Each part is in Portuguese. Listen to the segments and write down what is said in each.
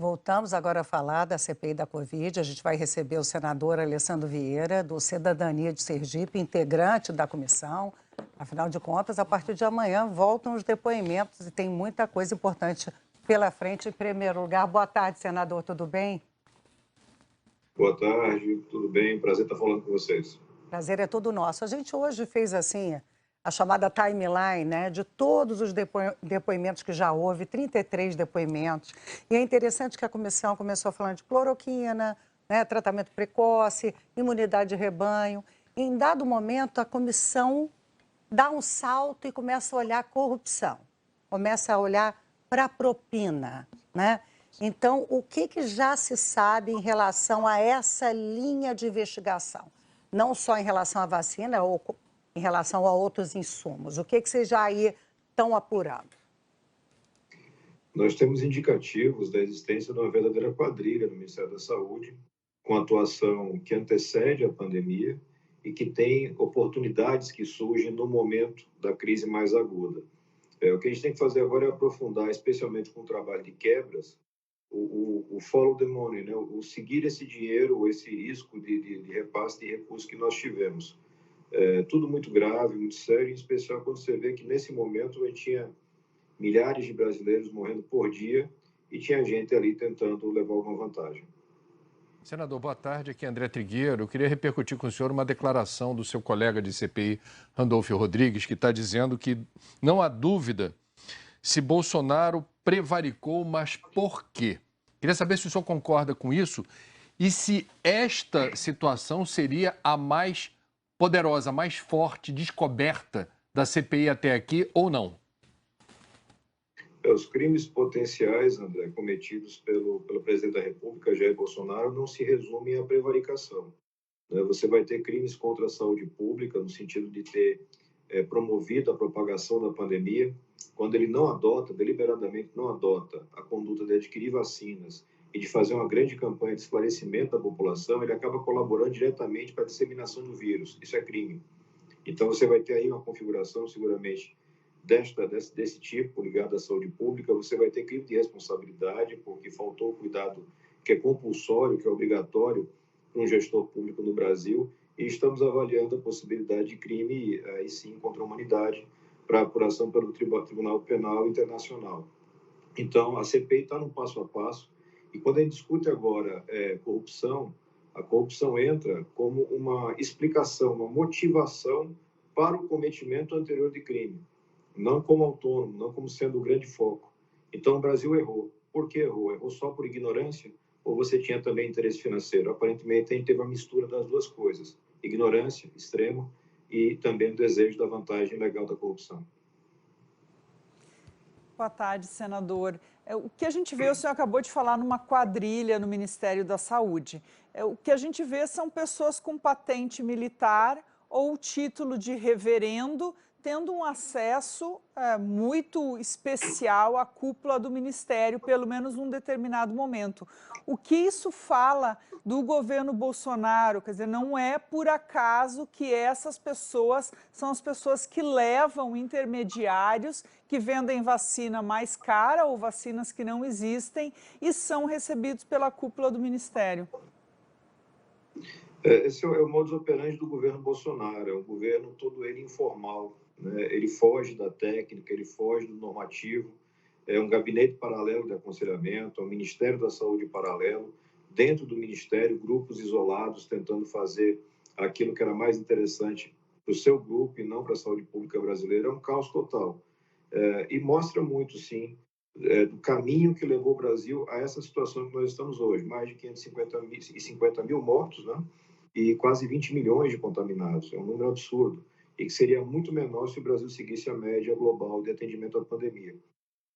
Voltamos agora a falar da CPI da Covid. A gente vai receber o senador Alessandro Vieira, do Cidadania de Sergipe, integrante da comissão. Afinal de contas, a partir de amanhã voltam os depoimentos e tem muita coisa importante pela frente. Em primeiro lugar, boa tarde, senador, tudo bem? Boa tarde, tudo bem? Prazer estar falando com vocês. Prazer é todo nosso. A gente hoje fez assim a chamada timeline, né, de todos os depoimentos que já houve, 33 depoimentos. E é interessante que a comissão começou falando de cloroquina, né, tratamento precoce, imunidade de rebanho. Em dado momento, a comissão dá um salto e começa a olhar a corrupção, começa a olhar para a propina, né? Então, o que já se sabe em relação a essa linha de investigação? Não só em relação à vacina, ou em relação a outros insumos. O que vocês já aí estão apurando? Nós temos indicativos da existência de uma verdadeira quadrilha no Ministério da Saúde, com atuação que antecede a pandemia e que tem oportunidades que surgem no momento da crise mais aguda. O que a gente tem que fazer agora é aprofundar, especialmente com o trabalho de quebras, o follow the money, né? O seguir esse dinheiro, esse risco de repasse de recursos que nós tivemos. Tudo muito grave, muito sério, em especial quando você vê que nesse momento a gente tinha milhares de brasileiros morrendo por dia e tinha gente ali tentando levar alguma vantagem. Senador, boa tarde. Aqui é André Trigueiro. Eu queria repercutir com o senhor uma declaração do seu colega de CPI, Randolfo Rodrigues, que está dizendo que não há dúvida se Bolsonaro prevaricou, mas por quê? Queria saber se o senhor concorda com isso e se esta situação seria a mais poderosa, a mais forte descoberta da CPI até aqui ou não. Os crimes potenciais, André, cometidos pelo presidente da República, Jair Bolsonaro, não se resumem à prevaricação, né? Você vai ter crimes contra a saúde pública, no sentido de ter promovido a propagação da pandemia, quando ele não adota, deliberadamente não adota a conduta de adquirir vacinas e de fazer uma grande campanha de esclarecimento da população, ele acaba colaborando diretamente para a disseminação do vírus. Isso é crime. Então, você vai ter aí uma configuração, seguramente, desse tipo, ligado à saúde pública. Você vai ter crime de responsabilidade, porque faltou o cuidado que é compulsório, que é obrigatório para um gestor público no Brasil, e estamos avaliando a possibilidade de crime, aí sim, contra a humanidade, para apuração pelo Tribunal Penal Internacional. Então, a CPI está num passo a passo, e quando a gente discute agora corrupção, a corrupção entra como uma explicação, uma motivação para o cometimento anterior de crime, não como autônomo, não como sendo o grande foco. Então, o Brasil errou. Por que errou? Errou só por ignorância? Ou você tinha também interesse financeiro? Aparentemente, a gente teve uma mistura das duas coisas. Ignorância, extremo, e também o desejo da vantagem legal da corrupção. Boa tarde, senador. O que a gente vê, o senhor acabou de falar numa quadrilha no Ministério da Saúde. O que a gente vê são pessoas com patente militar ou título de reverendo, tendo um acesso muito especial à cúpula do Ministério, pelo menos num determinado momento. O que isso fala do governo Bolsonaro? Quer dizer, não é por acaso que essas pessoas são as pessoas que levam intermediários que vendem vacina mais cara ou vacinas que não existem e são recebidos pela cúpula do Ministério. Esse é o modus operandi do governo Bolsonaro, é um governo todo ele informal, né? Ele foge da técnica, ele foge do normativo, é um gabinete paralelo de aconselhamento, é um Ministério da Saúde paralelo, dentro do Ministério, grupos isolados tentando fazer aquilo que era mais interessante para o seu grupo e não para a saúde pública brasileira. É um caos total. E mostra muito, sim, do caminho que levou o Brasil a essa situação que nós estamos hoje. Mais de 550 mil mortos, né? E quase 20 milhões de contaminados. É um número absurdo. E que seria muito menor se o Brasil seguisse a média global de atendimento à pandemia.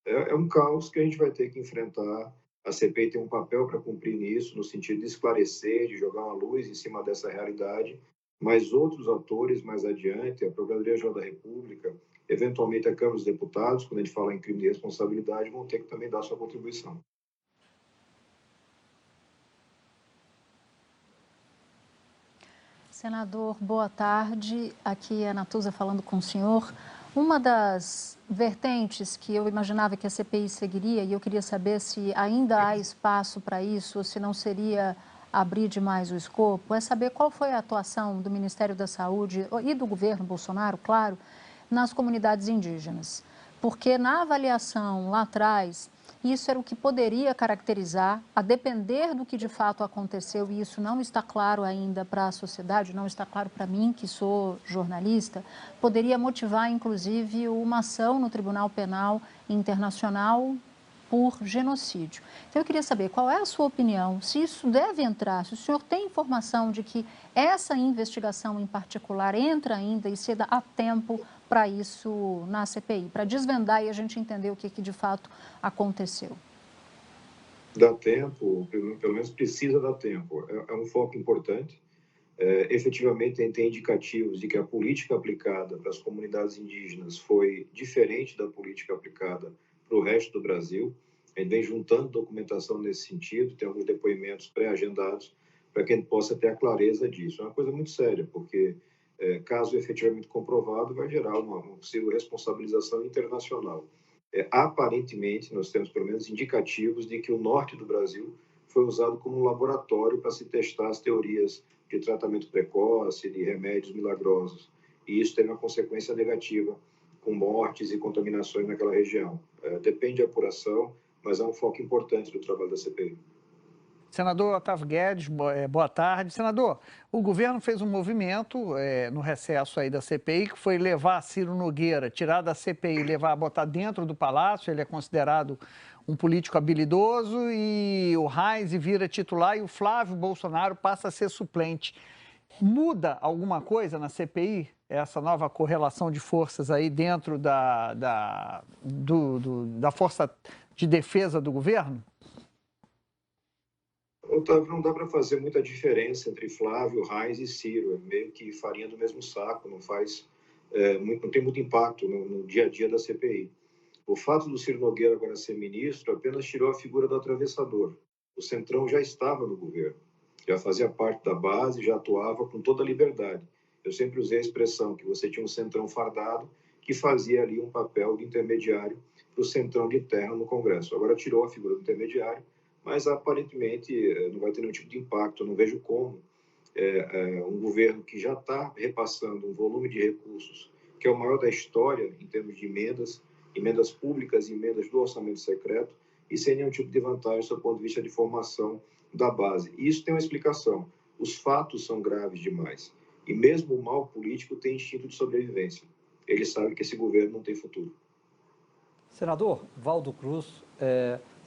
É um caos que a gente vai ter que enfrentar. A CPI tem um papel para cumprir nisso, no sentido de esclarecer, de jogar uma luz em cima dessa realidade, mas outros atores mais adiante, a Procuradoria-Geral da República, eventualmente a Câmara dos Deputados, quando a gente fala em crime de responsabilidade, vão ter que também dar sua contribuição. Senador, boa tarde. Aqui é a Natuza falando com o senhor. Uma das vertentes que eu imaginava que a CPI seguiria, e eu queria saber se ainda há espaço para isso, ou se não seria abrir demais o escopo, é saber qual foi a atuação do Ministério da Saúde e do governo Bolsonaro, claro, nas comunidades indígenas. Porque na avaliação lá atrás, isso era o que poderia caracterizar, a depender do que de fato aconteceu, e isso não está claro ainda para a sociedade, não está claro para mim, que sou jornalista, poderia motivar, inclusive, uma ação no Tribunal Penal Internacional por genocídio. Então, eu queria saber qual é a sua opinião, se isso deve entrar, se o senhor tem informação de que essa investigação em particular entra ainda e se dá a tempo para isso na CPI, para desvendar e a gente entender o que de fato aconteceu. Dá tempo, pelo menos precisa dar tempo. É um foco importante. Efetivamente, tem indicativos de que a política aplicada para as comunidades indígenas foi diferente da política aplicada para o resto do Brasil. A gente vem juntando documentação nesse sentido, tem alguns depoimentos pré-agendados para que a gente possa ter a clareza disso. É uma coisa muito séria, porque caso efetivamente comprovado, vai gerar uma possível responsabilização internacional. Aparentemente, nós temos pelo menos indicativos de que o norte do Brasil foi usado como um laboratório para se testar as teorias de tratamento precoce, de remédios milagrosos. E isso teve uma consequência negativa, com mortes e contaminações naquela região. Depende da apuração, mas é um foco importante do trabalho da CPI. Senador Otávio Guedes, boa tarde. Senador, o governo fez um movimento no recesso aí da CPI, que foi levar Ciro Nogueira, tirar da CPI, botar dentro do Palácio. Ele é considerado um político habilidoso, e o Reis vira titular e o Flávio Bolsonaro passa a ser suplente. Muda alguma coisa na CPI, essa nova correlação de forças aí dentro da força de defesa do governo? Otávio, não dá para fazer muita diferença entre Flávio, Reis e Ciro. É meio que farinha do mesmo saco, não tem muito impacto no dia a dia da CPI. O fato do Ciro Nogueira agora ser ministro apenas tirou a figura do atravessador. O Centrão já estava no governo, já fazia parte da base, já atuava com toda a liberdade. Eu sempre usei a expressão que você tinha um Centrão fardado que fazia ali um papel de intermediário para o Centrão de terno no Congresso. Agora tirou a figura do intermediário, mas aparentemente não vai ter nenhum tipo de impacto. Eu não vejo como um governo que já está repassando um volume de recursos que é o maior da história em termos de emendas públicas e emendas do orçamento secreto, e sem nenhum tipo de vantagem do ponto de vista de formação da base. E isso tem uma explicação. Os fatos são graves demais. E mesmo o mal político tem instinto de sobrevivência. Ele sabe que esse governo não tem futuro. Senador Valdo Cruz,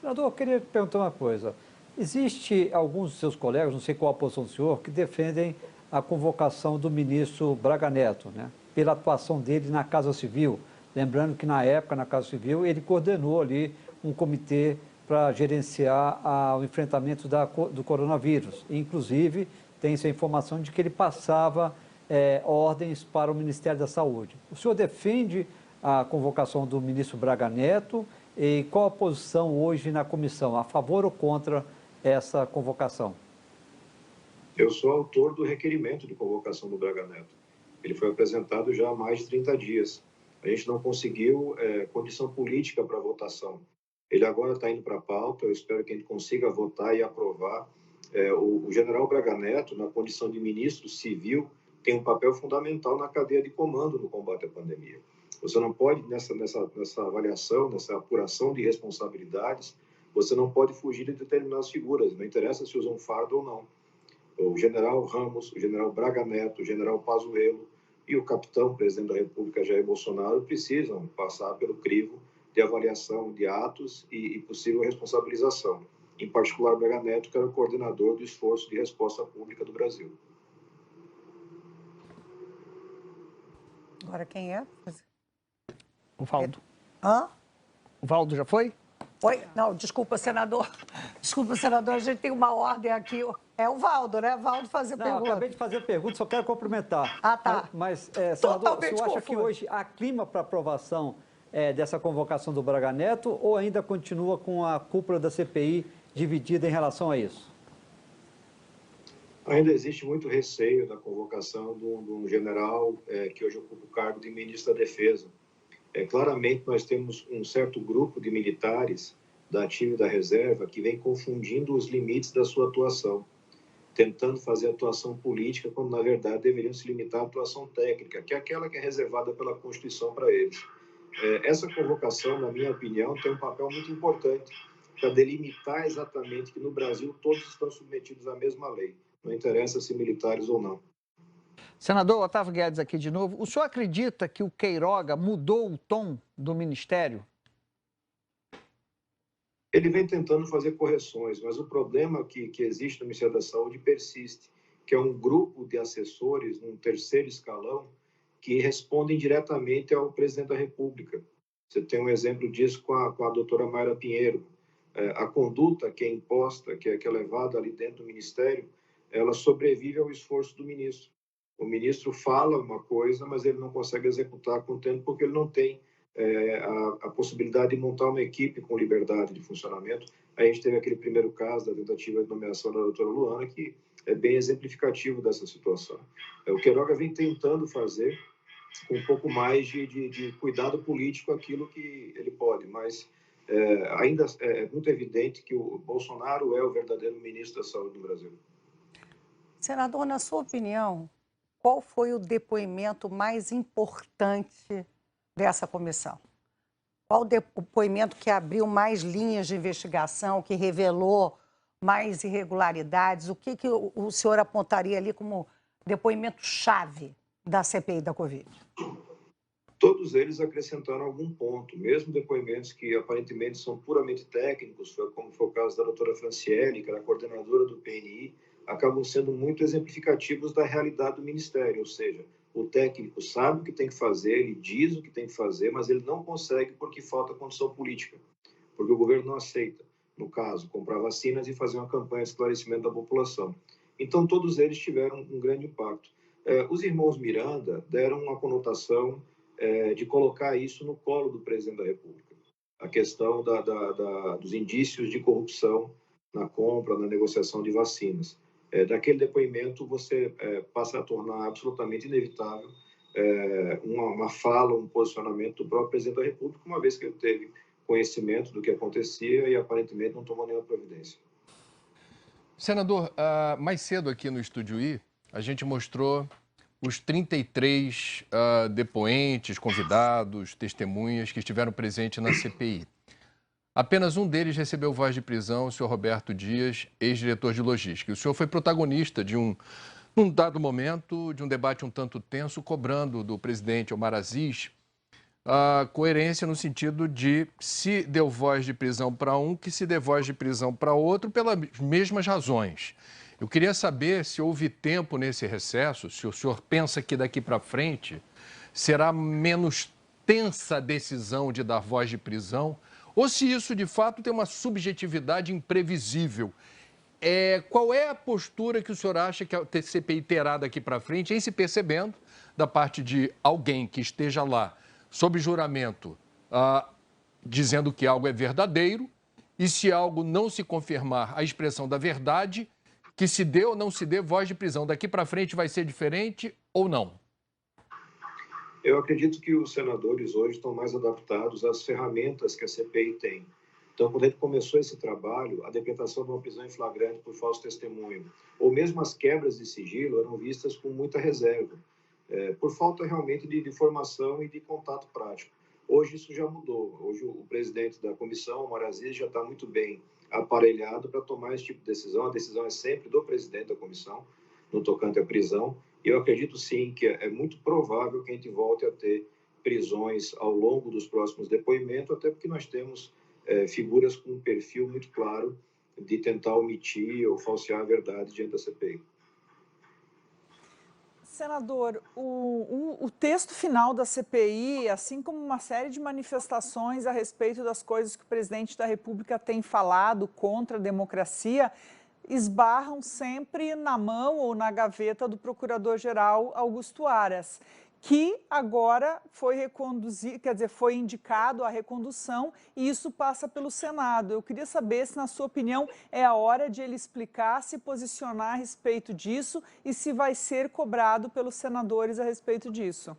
senador, eu queria perguntar uma coisa. Existe alguns dos seus colegas, não sei qual a posição do senhor, que defendem a convocação do ministro Braga Neto, né, pela atuação dele na Casa Civil. Lembrando que, na época, na Casa Civil, ele coordenou ali um comitê para gerenciar o enfrentamento do coronavírus. Inclusive, tem-se a informação de que ele passava ordens para o Ministério da Saúde. O senhor defende a convocação do ministro Braga Neto, e qual a posição hoje na comissão, a favor ou contra essa convocação? Eu sou autor do requerimento de convocação do Braga Neto. Ele foi apresentado já há mais de 30 dias. A gente não conseguiu condição política para votação. Ele agora está indo para a pauta, eu espero que a gente consiga votar e aprovar. O general Braga Neto, na condição de ministro civil, tem um papel fundamental na cadeia de comando no combate à pandemia. Você não pode, nessa avaliação, nessa apuração de responsabilidades, você não pode fugir de determinadas figuras, não interessa se usam fardo ou não. O general Ramos, o general Braga Neto, o general Pazuello e o capitão, presidente da República, Jair Bolsonaro, precisam passar pelo crivo de avaliação de atos e possível responsabilização. Em particular, Braga Neto, que era o coordenador do esforço de resposta pública do Brasil. Agora quem é? O Valdo. Hã? O Valdo já foi? Oi? Não, desculpa, senador. Desculpa, senador, a gente tem uma ordem aqui. É o Valdo, né? Valdo fazer Não, pergunta. acabei de fazer pergunta, só quero cumprimentar. Ah, tá. Mas, senador, Totalmente o senhor acha que confuso. hoje há clima para aprovação dessa convocação do Braga Neto, ou ainda continua com a cúpula da CPI dividida em relação a isso? Ainda existe muito receio da convocação de um general que hoje ocupa o cargo de ministro da Defesa. Claramente, nós temos um certo grupo de militares da ativa e da reserva que vem confundindo os limites da sua atuação, tentando fazer atuação política, quando, na verdade, deveriam se limitar à atuação técnica, que é aquela que é reservada pela Constituição para eles. Essa convocação, na minha opinião, tem um papel muito importante para delimitar exatamente que no Brasil todos estão submetidos à mesma lei, não interessa se militares ou não. Senador Otávio Guedes aqui de novo. O senhor acredita que o Queiroga mudou o tom do Ministério? Ele vem tentando fazer correções, mas o problema que existe no Ministério da Saúde persiste, que é um grupo de assessores, num terceiro escalão, que respondem diretamente ao presidente da República. Você tem um exemplo disso com a doutora Mayra Pinheiro. A conduta que é imposta, que é levada ali dentro do Ministério, ela sobrevive ao esforço do ministro. O ministro fala uma coisa, mas ele não consegue executar com o tempo porque ele não tem a possibilidade de montar uma equipe com liberdade de funcionamento. A gente teve aquele primeiro caso da tentativa de nomeação da doutora Luana, que é bem exemplificativo dessa situação. O Queiroga vem tentando fazer com um pouco mais de cuidado político aquilo que ele pode, mas ainda é muito evidente que o Bolsonaro é o verdadeiro ministro da Saúde do Brasil. Senador, na sua opinião, qual foi o depoimento mais importante dessa comissão? Qual o depoimento que abriu mais linhas de investigação, que revelou mais irregularidades? O que o senhor apontaria ali como depoimento-chave da CPI da Covid? Todos eles acrescentaram algum ponto, mesmo depoimentos que aparentemente são puramente técnicos, como foi o caso da doutora Franciele, que era coordenadora do PNI, acabam sendo muito exemplificativos da realidade do Ministério, ou seja, o técnico sabe o que tem que fazer, ele diz o que tem que fazer, mas ele não consegue porque falta condição política, porque o governo não aceita, no caso, comprar vacinas e fazer uma campanha de esclarecimento da população. Então, todos eles tiveram um grande impacto. Os irmãos Miranda deram uma conotação de colocar isso no colo do presidente da República, a questão dos indícios de corrupção na compra, na negociação de vacinas. Daquele depoimento, você passa a tornar absolutamente inevitável uma fala, um posicionamento do próprio presidente da República, uma vez que ele teve conhecimento do que acontecia e aparentemente não tomou nenhuma providência. Senador, mais cedo aqui no Estúdio I, a gente mostrou os 33 depoentes, convidados, testemunhas que estiveram presentes na CPI. Apenas um deles recebeu voz de prisão, o senhor Roberto Dias, ex-diretor de logística. O senhor foi protagonista num dado momento, de um debate um tanto tenso, cobrando do presidente Omar Aziz a coerência no sentido de se deu voz de prisão para um, que se dê voz de prisão para outro pelas mesmas razões. Eu queria saber se houve tempo nesse recesso, se o senhor pensa que daqui para frente será menos tensa a decisão de dar voz de prisão, ou se isso, de fato, tem uma subjetividade imprevisível. Qual é a postura que o senhor acha que a CPI terá daqui para frente, em se percebendo, da parte de alguém que esteja lá, sob juramento, dizendo que algo é verdadeiro, e se algo não se confirmar a expressão da verdade, que se dê ou não se dê voz de prisão. Daqui para frente vai ser diferente ou não? Eu acredito que os senadores hoje estão mais adaptados às ferramentas que a CPI tem. Então, quando a gente começou esse trabalho, a decretação de uma prisão em flagrante por falso testemunho, ou mesmo as quebras de sigilo, eram vistas com muita reserva, por falta realmente de formação e de contato prático. Hoje isso já mudou. Hoje o presidente da comissão, Omar Aziz, já está muito bem aparelhado para tomar esse tipo de decisão. A decisão é sempre do presidente da comissão, no tocante à prisão. E eu acredito sim que é muito provável que a gente volte a ter prisões ao longo dos próximos depoimentos, até porque nós temos figuras com um perfil muito claro de tentar omitir ou falsear a verdade diante da CPI. Senador, o texto final da CPI, assim como uma série de manifestações a respeito das coisas que o presidente da República tem falado contra a democracia, esbarram sempre na mão ou na gaveta do Procurador-Geral Augusto Aras, que agora foi reconduzido, foi indicado a recondução e isso passa pelo Senado. Eu queria saber se, na sua opinião, é a hora de ele explicar, se posicionar a respeito disso e se vai ser cobrado pelos senadores a respeito disso.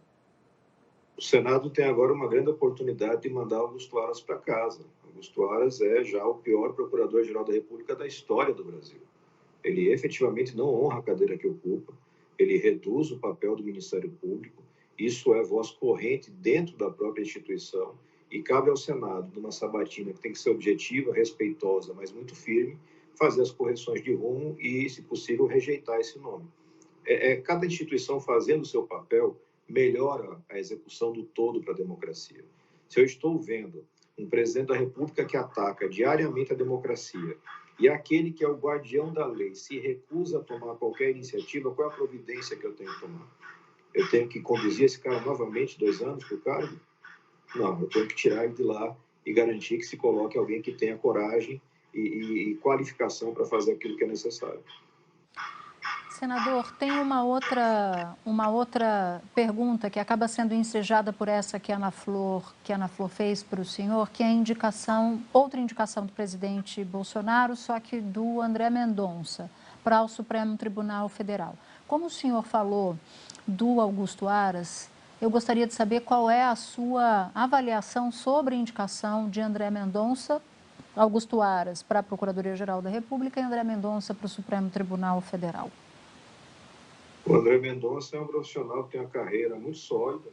O Senado tem agora uma grande oportunidade de mandar Augusto Aras para casa. Augusto Aras é já o pior procurador-geral da República da história do Brasil. Ele efetivamente não honra a cadeira que ocupa, ele reduz o papel do Ministério Público, isso é voz corrente dentro da própria instituição e cabe ao Senado, numa sabatina que tem que ser objetiva, respeitosa, mas muito firme, fazer as correções de rumo e, se possível, rejeitar esse nome. Cada instituição fazendo o seu papel melhora a execução do todo para a democracia. Se eu estou vendo um presidente da República que ataca diariamente a democracia e aquele que é o guardião da lei se recusa a tomar qualquer iniciativa, qual é a providência que eu tenho que tomar? Eu tenho que conduzir esse cara novamente 2 anos para o cargo? Não, eu tenho que tirar ele de lá e garantir que se coloque alguém que tenha coragem e qualificação para fazer aquilo que é necessário. Senador, tem uma outra pergunta que acaba sendo ensejada por essa que a Ana Flor fez para o senhor, que é outra indicação do presidente Bolsonaro, só que do André Mendonça, para o Supremo Tribunal Federal. Como o senhor falou do Augusto Aras, eu gostaria de saber qual é a sua avaliação sobre a indicação de André Mendonça, Augusto Aras para a Procuradoria-Geral da República e André Mendonça para o Supremo Tribunal Federal. O André Mendonça é um profissional que tem uma carreira muito sólida,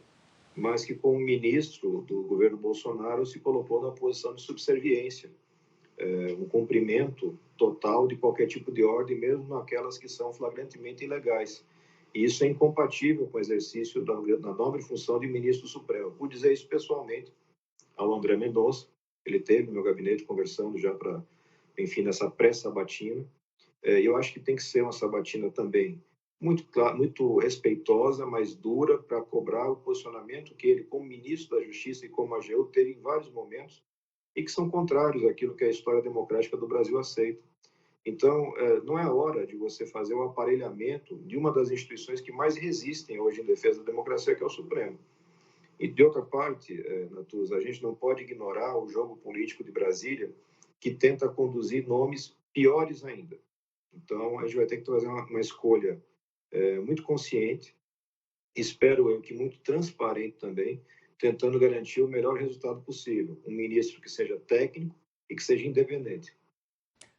mas que, como ministro do governo Bolsonaro, se colocou na posição de subserviência, um cumprimento total de qualquer tipo de ordem, mesmo naquelas que são flagrantemente ilegais. E isso é incompatível com o exercício da nobre função de ministro supremo. Por dizer isso pessoalmente ao André Mendonça, ele teve no meu gabinete conversando já para, enfim, nessa pré-sabatina. Eu acho que tem que ser uma sabatina também muito respeitosa, mas dura, para cobrar o posicionamento que ele, como ministro da Justiça e como AGU, teve em vários momentos e que são contrários àquilo que a história democrática do Brasil aceita. Então, não é hora de você fazer o aparelhamento de uma das instituições que mais resistem hoje em defesa da democracia, que é o Supremo. E, de outra parte, Natuza, a gente não pode ignorar o jogo político de Brasília, que tenta conduzir nomes piores ainda. Então, a gente vai ter que fazer uma escolha muito consciente, espero eu que muito transparente também, tentando garantir o melhor resultado possível. Um ministro que seja técnico e que seja independente.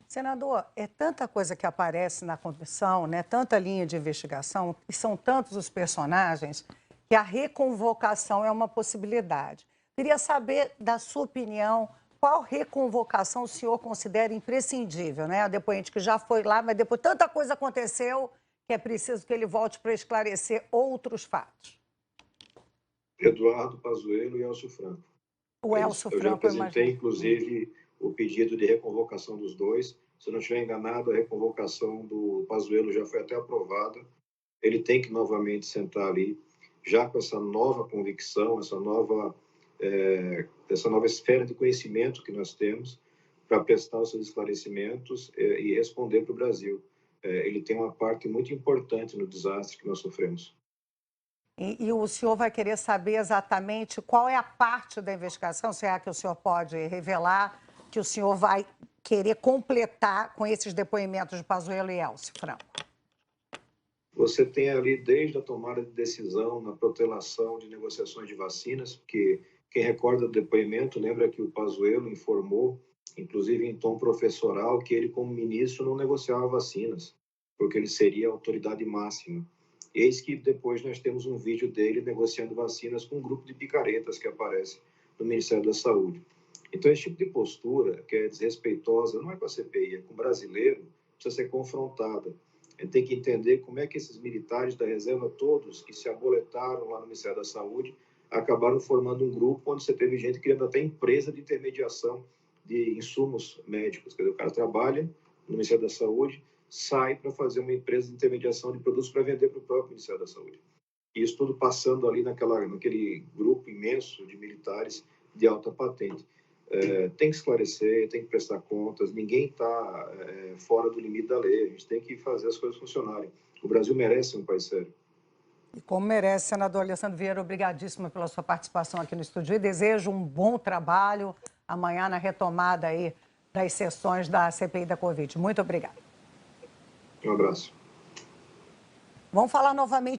Senador, é tanta coisa que aparece na comissão, né? Tanta linha de investigação, e são tantos os personagens, que a reconvocação é uma possibilidade. Queria saber, da sua opinião, qual reconvocação o senhor considera imprescindível, né? A depoente que já foi lá, mas depois tanta coisa aconteceu que é preciso que ele volte para esclarecer outros fatos. Eduardo Pazuello e Elcio Franco. O Elcio eu já Franco, apresentei, inclusive, o pedido de reconvocação dos dois. Se eu não estiver enganado, a reconvocação do Pazuello já foi até aprovada. Ele tem que novamente sentar ali, já com essa nova convicção, essa nova esfera de conhecimento que nós temos, para prestar os seus esclarecimentos e responder para o Brasil. Ele tem uma parte muito importante no desastre que nós sofremos. E o senhor vai querer saber exatamente qual é a parte da investigação, será que o senhor pode revelar, que o senhor vai querer completar com esses depoimentos de Pazuello e Elcio Franco? Você tem ali, desde a tomada de decisão na protelação de negociações de vacinas, porque quem recorda do depoimento lembra que o Pazuello informou, inclusive em tom professoral, que ele, como ministro, não negociava vacinas, porque ele seria a autoridade máxima. Eis que depois nós temos um vídeo dele negociando vacinas com um grupo de picaretas que aparece no Ministério da Saúde. Então, esse tipo de postura, que é desrespeitosa, não é com a CPI, é com o brasileiro, precisa ser confrontada. A gente tem que entender como é que esses militares da reserva, todos que se aboletaram lá no Ministério da Saúde, acabaram formando um grupo onde você teve gente criando até empresa de intermediação de insumos médicos. Quer dizer, o cara trabalha no Ministério da Saúde, sai para fazer uma empresa de intermediação de produtos para vender para o próprio Ministério da Saúde. E isso tudo passando ali naquele grupo imenso de militares de alta patente. Tem que esclarecer, tem que prestar contas, ninguém está fora do limite da lei, a gente tem que fazer as coisas funcionarem. O Brasil merece um país sério. E como merece, senador Alessandro Vieira, obrigadíssima pela sua participação aqui no estúdio e desejo um bom trabalho amanhã na retomada aí das sessões da CPI da Covid. Muito obrigada. Um abraço. Vamos falar novamente